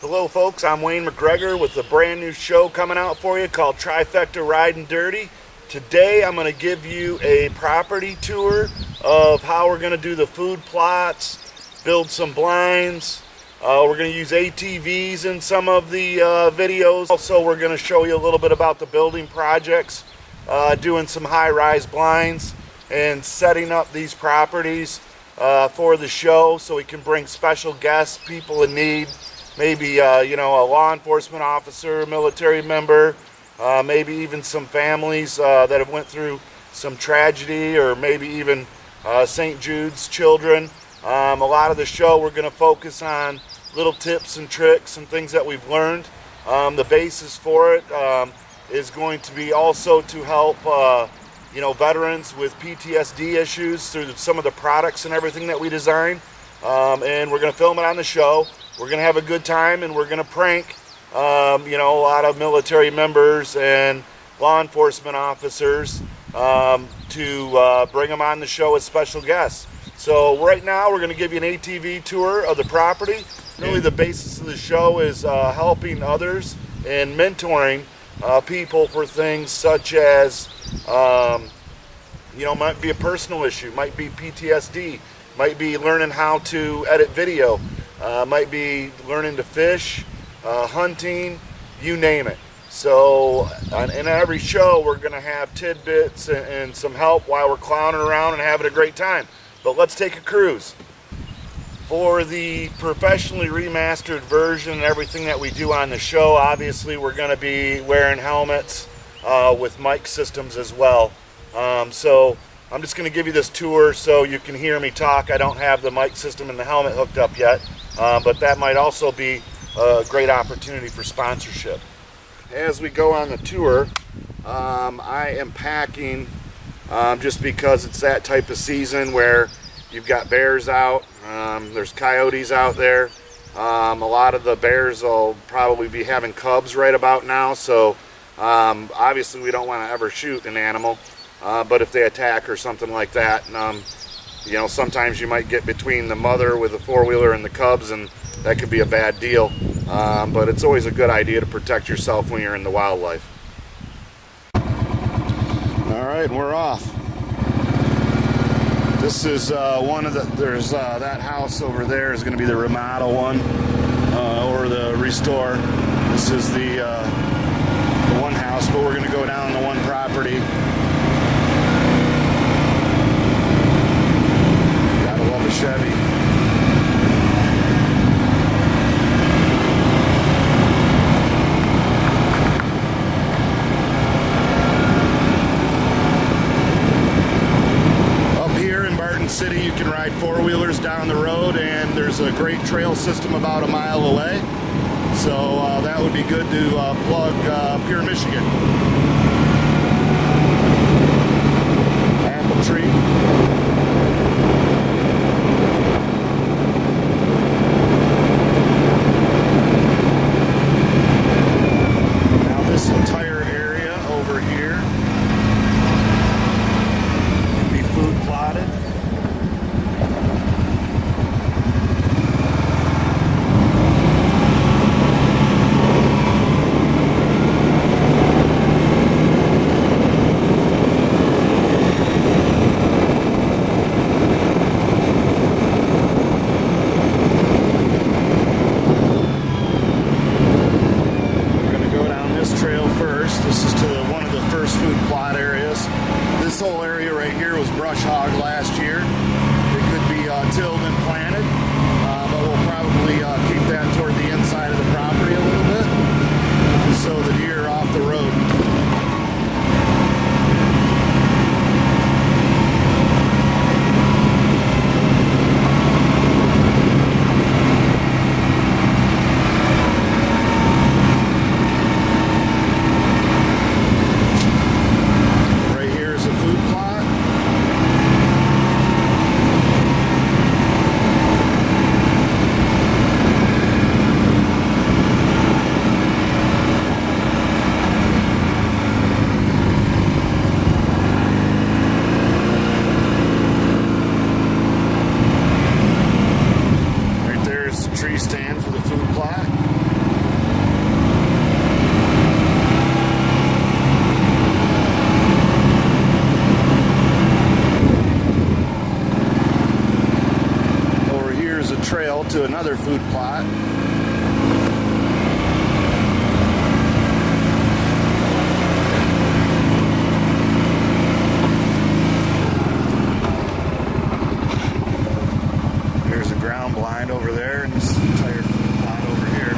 Hello folks, I'm Wayne McGregor with a brand new show coming out for you called TriFecta Riding Dirty. Today I'm going to give you a property tour of how we're going to do the food plots, build some blinds. We're going to use ATVs in some of the videos. Also, we're going to show you a little bit about the building projects, doing some high-rise blinds and setting up these properties for the show so we can bring special guests, people in need. Maybe a law enforcement officer, military member, maybe even some families that have went through some tragedy, or maybe even St. Jude's children. A lot of the show we're going to focus on little tips and tricks and things that we've learned. The basis for it is going to be also to help veterans with PTSD issues through some of the products and everything that we design. And we're going to film it on the show. We're going to have a good time, and we're going to prank, a lot of military members and law enforcement officers to bring them on the show as special guests. So right now we're going to give you an ATV tour of the property. Really the basis of the show is helping others and mentoring people for things such as, might be a personal issue, might be PTSD, might be learning how to edit video. Might be learning to fish, hunting, you name it. So in every show we're going to have tidbits and some help while we're clowning around and having a great time. But let's take a cruise. For the professionally remastered version and everything that we do on the show, obviously we're going to be wearing helmets with mic systems as well. So I'm just going to give you this tour so you can hear me talk. I don't have the mic system and the helmet hooked up yet, but that might also be a great opportunity for sponsorship. As we go on the tour, I am packing just because it's that type of season where you've got bears out, there's coyotes out there. A lot of the bears will probably be having cubs right about now, so obviously we don't want to ever shoot an animal. But if they attack or something like that, sometimes you might get between the mother with the four-wheeler and the cubs, and that could be a bad deal. But it's always a good idea to protect yourself when you're in the wildlife. All right, we're off. This is one of the, there's that house over there is going to be the remodel one, or the restore. This is the one house, but we're going to go down the one property. Chevy. Up here in Barton City, you can ride four-wheelers down the road, and there's a great trail system about a mile away. So that would be good to plug up here in Michigan. Apple tree. This entire area over here can be food plotted. another food plot. There's a ground blind over there, and this entire food plot over here.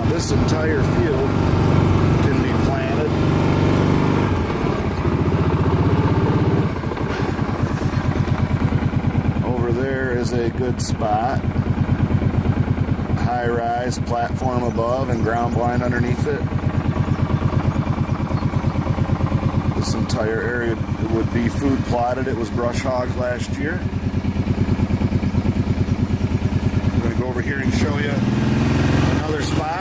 This entire field can be planted. Over there is a good spot. High-rise platform above and ground blind underneath it. This entire area would be food plotted. It was brush hogged last year. I'm going to go over here and show you another spot.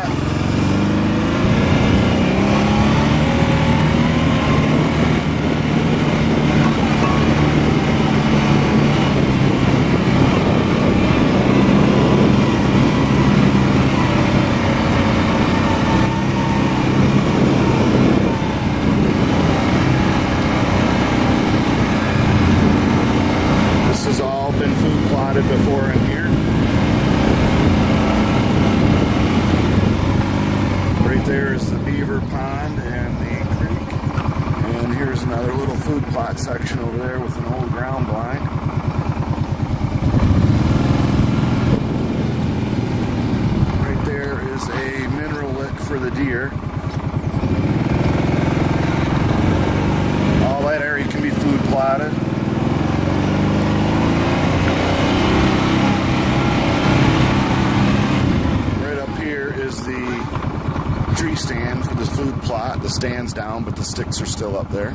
This has all been food plotted before in here. Right there is the beaver pond and the creek. And here's another little food plot section over there with an old ground blind. Right there is a mineral lick for the deer. All that area can be food plotted. The tree stand for the food plot. The stand's down, but the sticks are still up there.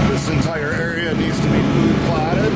This entire area needs to be food plotted.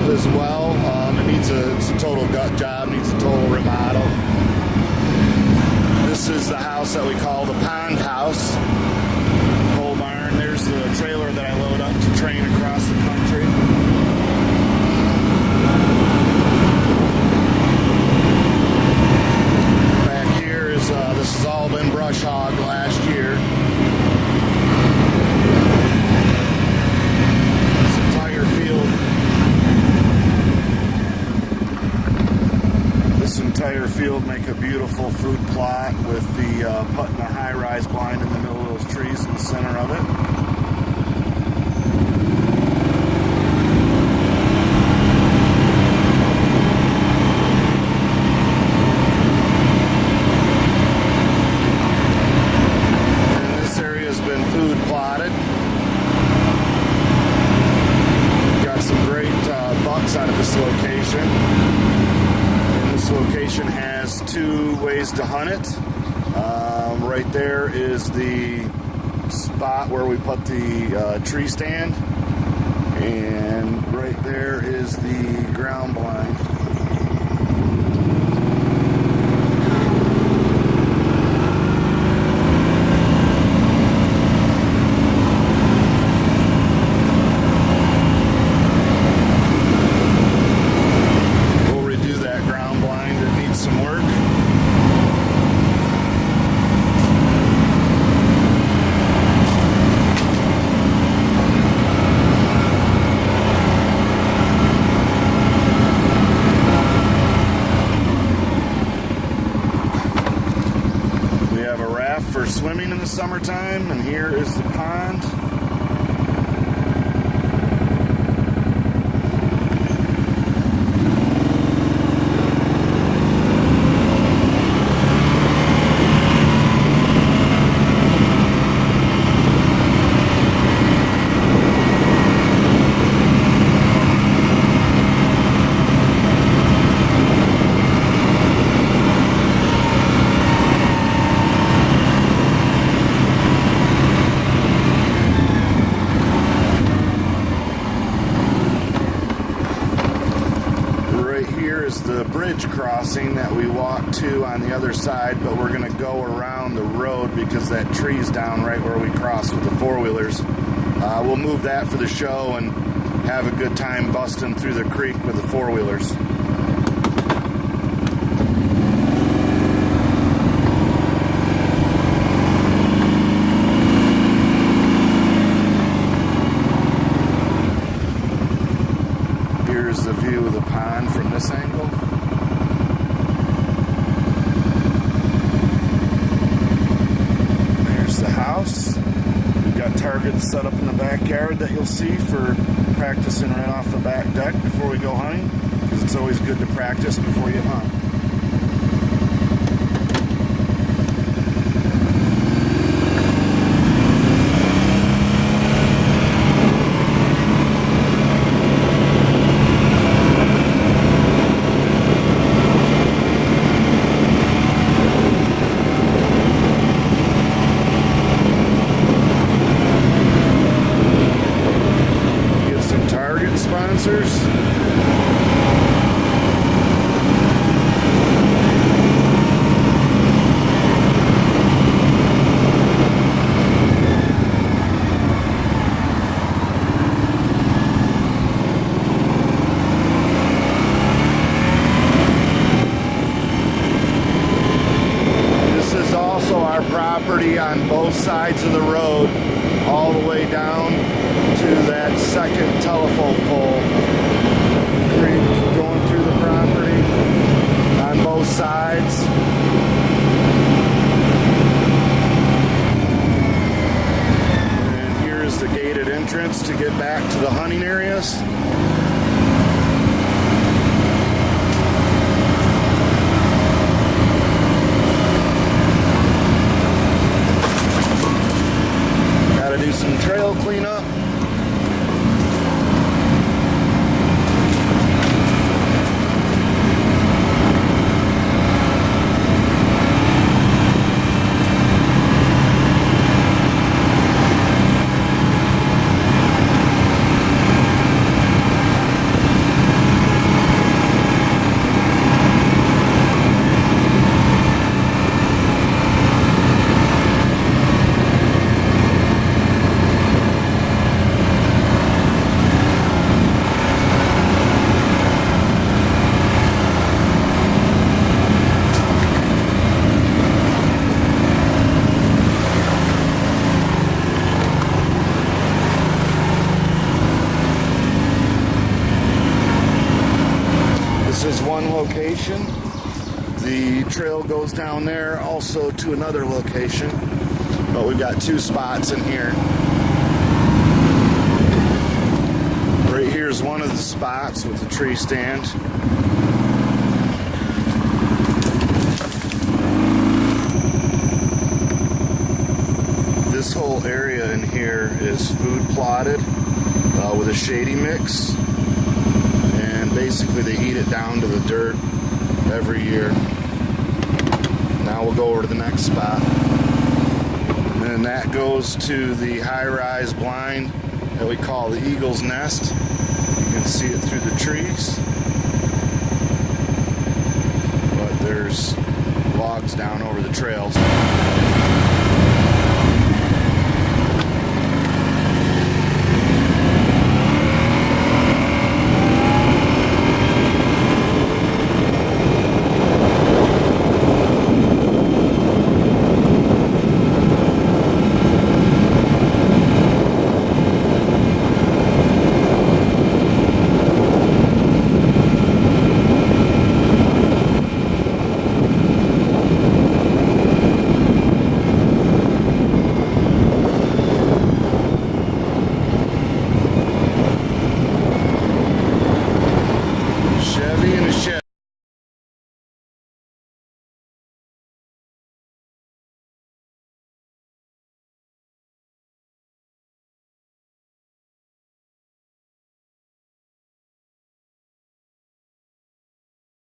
As well. It's a total gut job, needs a total remodel. This is the house that we call the pond house. Pole barn. There's the trailer that I load up to train across the country. Back here is this has all been brush hogged last year. This entire field. This entire field make a beautiful food plot with the putting a high-rise blind in the middle of those trees in the center of it. And this location has 2 ways to hunt it. Right there is the spot where we put the tree stand, and right there is the ground blind. We'll redo that ground blind. It needs some work. For swimming in the summertime, and here is the pond. Is the bridge crossing that we walk to on the other side, but we're going to go around the road because that tree's down right where we cross with the 4-wheelers. We'll move that for the show and have a good time busting through the creek with the 4-wheelers. Here's the view of the pond from this angle. There's the house. We've got targets set up in the backyard that you'll see for practicing right off the back deck before we go hunting, because it's always good to practice before you hunt. Sponsors. This is also our property on both sides of the road, all the way down to that second telephone pole. Creek going through the property on both sides. And here is the gated entrance to get back to the hunting areas. Gotta do some trail cleanup. This is one location. The trail goes down there also to another location, but we've got 2 spots in here. Right here's one of the spots with the tree stand. This whole area in here is food plotted with a shady mix. And basically they eat it down to the dirt every year. Now we'll go over to the next spot. And that goes to the high-rise blind that we call the Eagle's Nest. You can see it through the trees. But there's logs down over the trails.